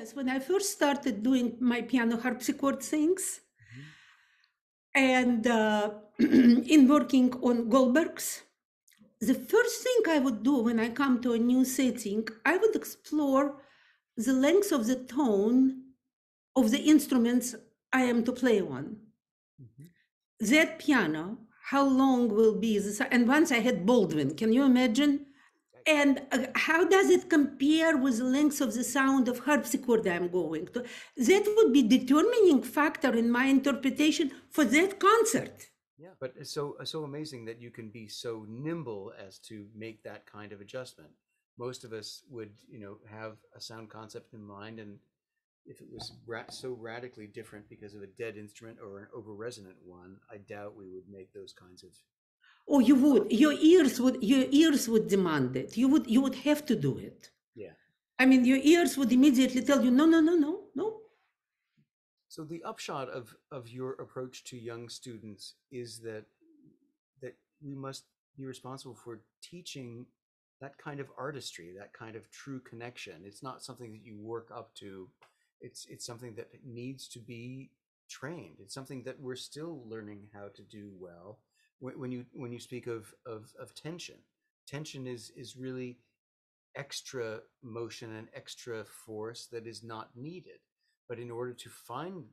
Yes, when I first started doing my piano harpsichord things Mhm. and in working on Goldbergs, the first thing I would do when I come to a new setting, I would explore the length of the tone of the instruments I am to play on. Mhm. That piano, how long will be this? And once I had Baldwin, can you imagine? And how does it compare with the length of the sound of harpsichord I'm going to? That would be determining factor in my interpretation for that concert. Yeah, but it's so amazing that you can be so nimble as to make that kind of adjustment. Most of us would, have a sound concept in mind, and if it was so radically different because of a dead instrument or an over resonant one, I doubt we would make those kinds of. Or you would, your ears would demand it. You would have to do it. Yeah. I mean, your ears would immediately tell you, no, no, no, no, no. So the upshot of your approach to young students is that we must be responsible for teaching that kind of artistry, that kind of true connection. It's not something that you work up to. It's something that needs to be trained. It's something that we're still learning how to do well. When you speak of tension, tension is really extra motion and extra force that is not needed. But in order to find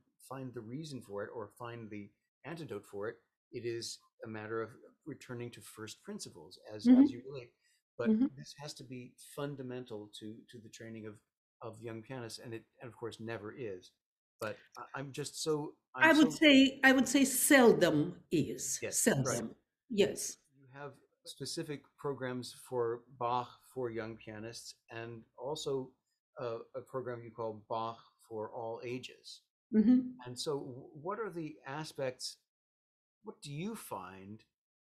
the reason for it or find the antidote for it, it is a matter of returning to first principles as Mhm, you relate. But mhm. this has to be fundamental to the training of young pianists, and of course never is. But I'm just so I'm I would so say, I would say seldom is yes, right. seldom. And Yes. you have specific programs for Bach for young pianists, and also a program you call Bach for all ages. Mhm. And so, what are the aspects? What do you find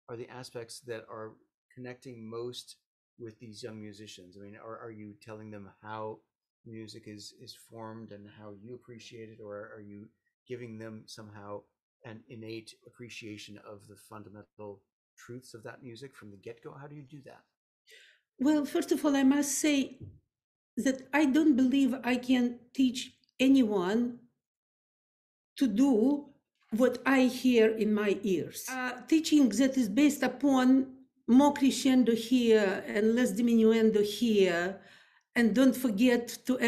are the aspects that are connecting most with these young musicians? I mean, are you telling them how music is formed and how you appreciate it, or are you giving them somehow an innate appreciation of the fundamental truths of that music from the get-go? How do you do that? Well, first of all, I must say that I don't believe I can teach anyone to do what I hear in my ears. Teaching that is based upon more crescendo here and less diminuendo here, and don't forget to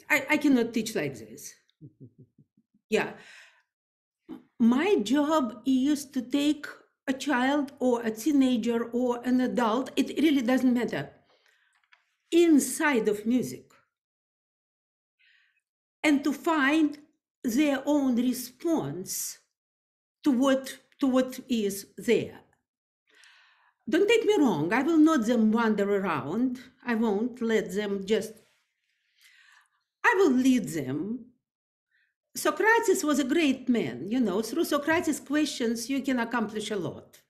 I cannot teach like this. Yeah. My job is to take a child or a teenager or an adult, it really doesn't matter, inside of music and to find their own response to what is there. Don't take me wrong, I will not them wander around. I won't let them just, I will lead them. Socrates was a great man, through Socrates' questions, you can accomplish a lot.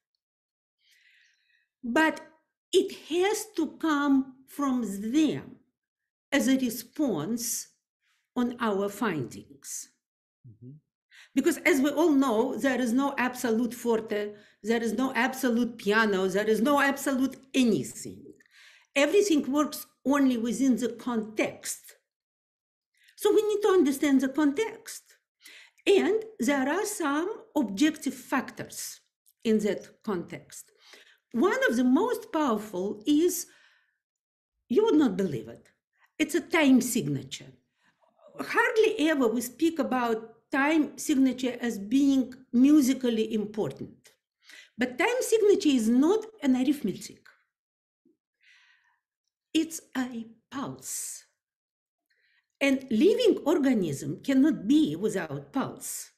But it has to come from them as a response on our findings. Mhm. Because as we all know, there is no absolute forte, there is no absolute piano, there is no absolute anything. Everything works only within the context. So we need to understand the context. And there are some objective factors in that context. One of the most powerful is, you would not believe it, it's a time signature. Hardly ever we speak about time signature as being musically important. But time signature is not an arithmetic. It's a pulse. And living organism cannot be without pulse.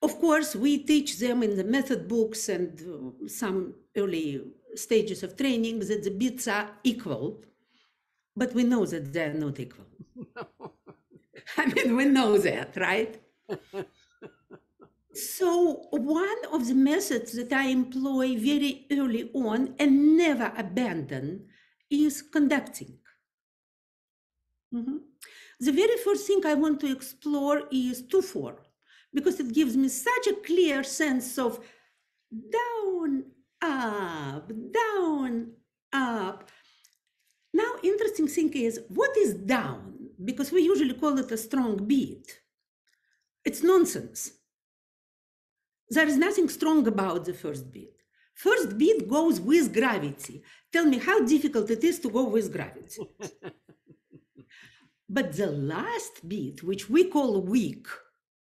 Of course, we teach them in the method books and some early stages of training that the beats are equal, but we know that they're not equal. I mean, we know that, right? So one of the methods that I employ very early on and never abandon is conducting. Mhm. The very first thing I want to explore is 2/4, because it gives me such a clear sense of down, up, down, up. Now, interesting thing is, what is down? Because we usually call it a strong beat. It's nonsense. There is nothing strong about the first beat. First beat goes with gravity. Tell me how difficult it is to go with gravity. But the last beat, which we call weak,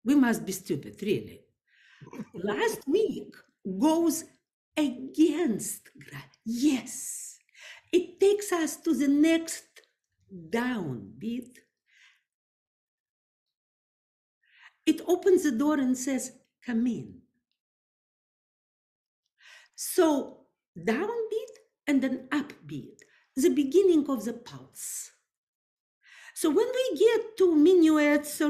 we must be stupid, really. Last week goes against gravity. Yes, it takes us to the next down beat. It opens the door and says, come in. So downbeat and an upbeat, the beginning of the pulse. So when we get to minuets,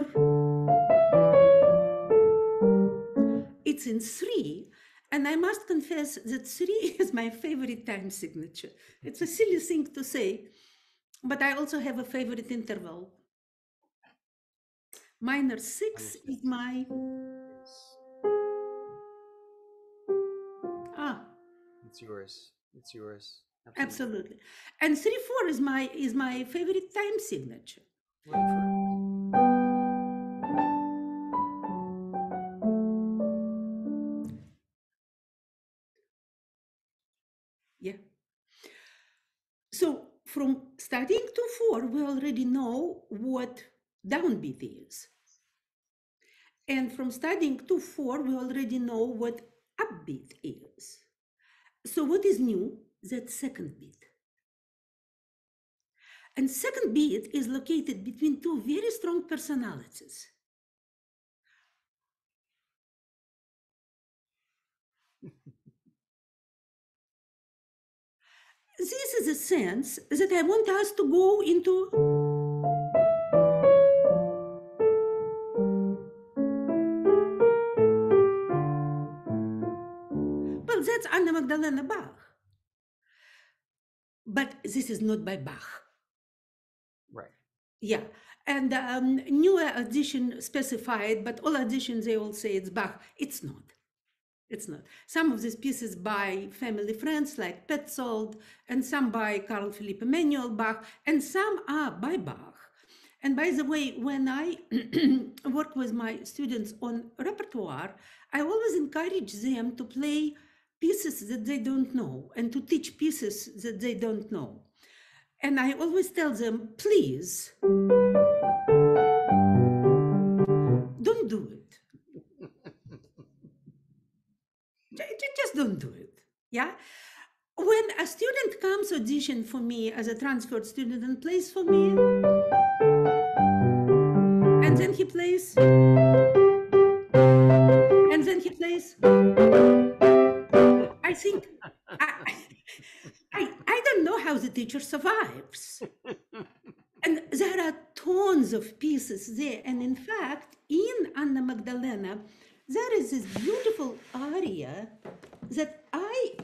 it's in 3, and I must confess that 3 is my favorite time signature. It's a silly thing to say, but I also have a favorite interval. Minor 6 is my... It's yours. It's yours. Absolutely. And 3/4 is my favorite time signature. Yeah. So from studying 2/4, we already know what downbeat is. And from studying 2/4, we already know what upbeat is. So what is new? That second beat. And second beat is located between two very strong personalities. This is a sense that I want us to go into. Well, that's Anna Magdalena Bach. But this is not by Bach. Right. Yeah. And newer edition specified, but all editions, they all say it's Bach. It's not. It's not. Some of these pieces by family friends like Petzold, and some by Carl Philipp Emanuel Bach, and some are by Bach. And by the way, when I work with my students on repertoire, I always encourage them to play pieces that they don't know and to teach pieces that they don't know. And I always tell them, please, don't do it. Just don't do it. Yeah. When a student comes audition for me as a transferred student and plays for me, and then he plays, and then he plays, I think, I don't know how the teacher survives. And there are tons of pieces there. And in fact, in Anna Magdalena, there is this beautiful aria that I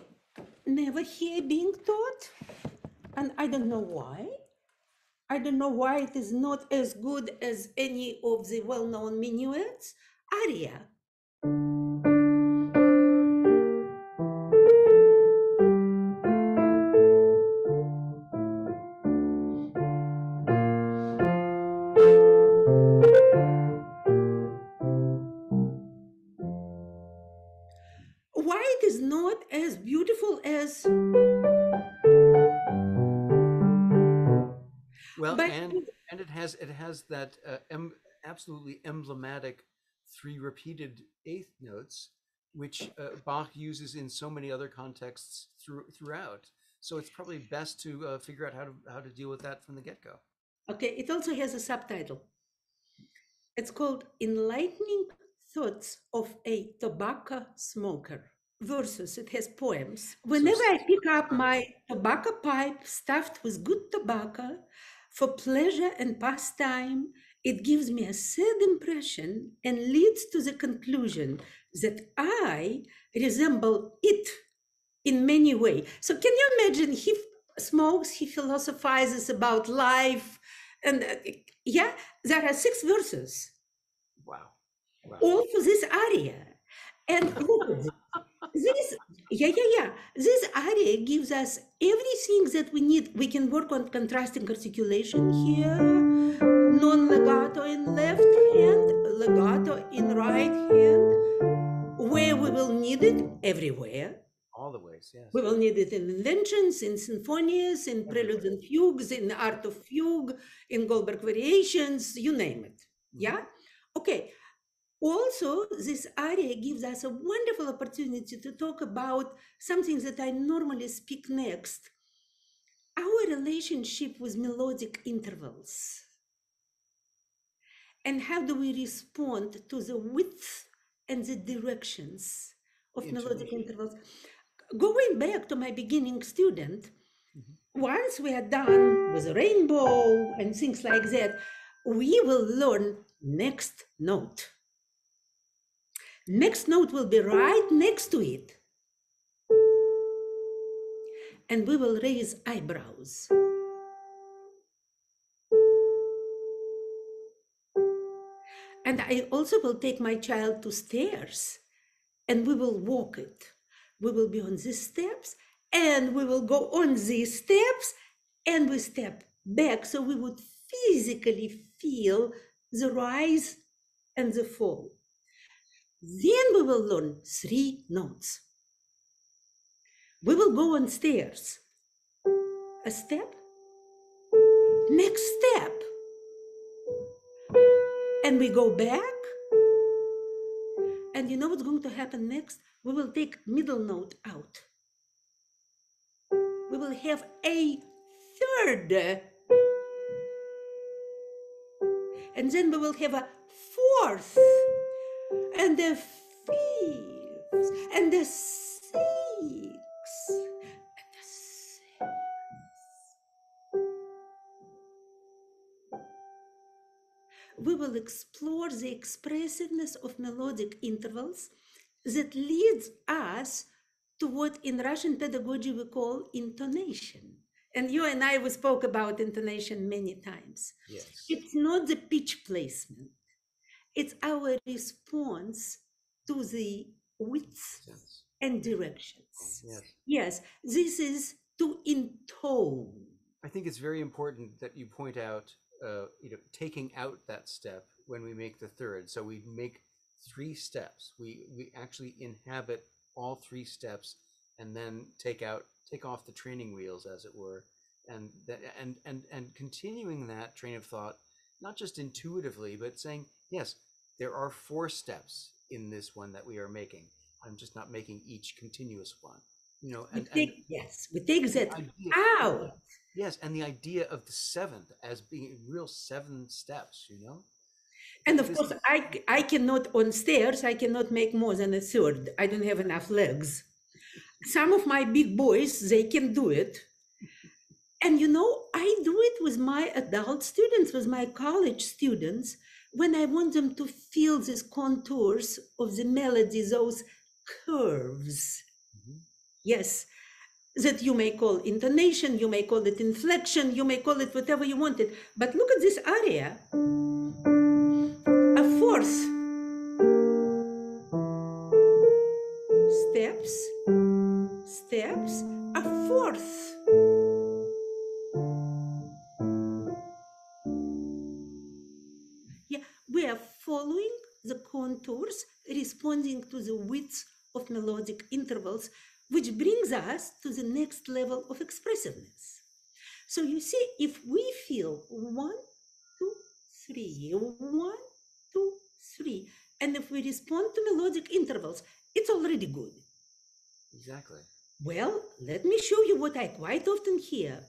never hear being taught. And I don't know why. I don't know why it is not as good as any of the well-known minuets. Aria. Why it is not as beautiful as... Well, and it has that absolutely emblematic 3 repeated eighth notes, which Bach uses in so many other contexts throughout. So it's probably best to figure out how to deal with that from the get-go. Okay, it also has a subtitle. It's called Enlightening Thoughts of a Tobacco Smoker. Verses, it has poems. Whenever I pick up my tobacco pipe stuffed with good tobacco for pleasure and pastime, it gives me a sad impression and leads to the conclusion that I resemble it in many ways. So can you imagine, he smokes, he philosophizes about life, and yeah, there are 6 verses. Wow. All for this aria. And look at this. Yeah. This aria gives us everything that we need. We can work on contrasting articulation here, non-legato in left hand, legato in right hand, where we will need it everywhere. All the ways, yes. We will need it in inventions, in symphonies, in preludes and fugues, in the art of fugue, in Goldberg variations, you name it. Yeah? Okay. Also, this aria gives us a wonderful opportunity to talk about something that I normally speak next, our relationship with melodic intervals. And how do we respond to the width and the directions of melodic intervals? Going back to my beginning student, once we are done with a rainbow and things like that, we will learn next note. Next note will be right next to it. And we will raise eyebrows. And I also will take my child to stairs and we will walk it. We will be on these steps and we will go on these steps and we step back so we would physically feel the rise and the fall. Then we will learn 3 notes. We will go on stairs. A step, next step. And we go back. And you know what's going to happen next? We will take middle note out. We will have a third. And then we will have a fourth. And a fifth. And a sixth. And a seventh. We will explore the expressiveness of melodic intervals that leads us to what in Russian pedagogy we call intonation. And you and I, we spoke about intonation many times. Yes. It's not the pitch placement. It's our response to the width and directions. Yes. Yes, this is to intone. I think it's very important that you point out, taking out that step when we make the third. So we make 3 steps. We actually inhabit all 3 steps, and then take off the training wheels, as it were, and continuing that train of thought, not just intuitively, but saying, yes, there are 4 steps in this one that we are making. I'm just not making each continuous one. We take that out. Yes, and the idea of the 7th as being real 7 steps, And of course, I cannot, on stairs, I cannot make more than a third. I don't have enough legs. Some of my big boys, they can do it. And I do it with my adult students, with my college students, when I want them to feel these contours of the melody, those curves. Yes, that you may call intonation, you may call it inflection, you may call it whatever you want it. But look at this aria. A fourth. Steps, a fourth. Yeah, we are following the contours, responding to the width of melodic intervals, which brings us to the next level of expressiveness. So you see, if we feel 1, 2, 3, 1, 2, 3, and if we respond to melodic intervals, it's already good. Exactly. Well, let me show you what I quite often hear.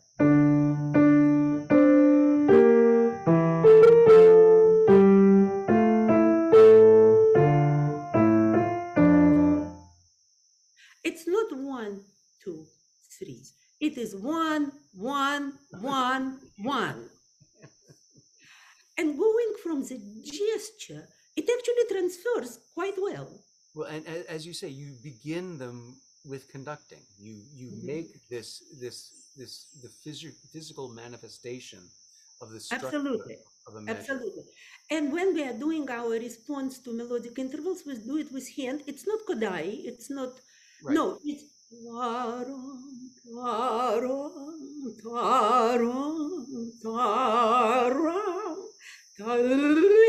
It's not 1, 2, 3. It is 1, 1, 1, 1. And going from the gesture, it actually transfers quite well. Well, and as you say, you begin them with conducting. You make the physical manifestation of the structure of a measure. Absolutely. And when we are doing our response to melodic intervals, we do it with hand. It's not kodai. It's not Right. No, it's taram, taram, taram, taram, taram.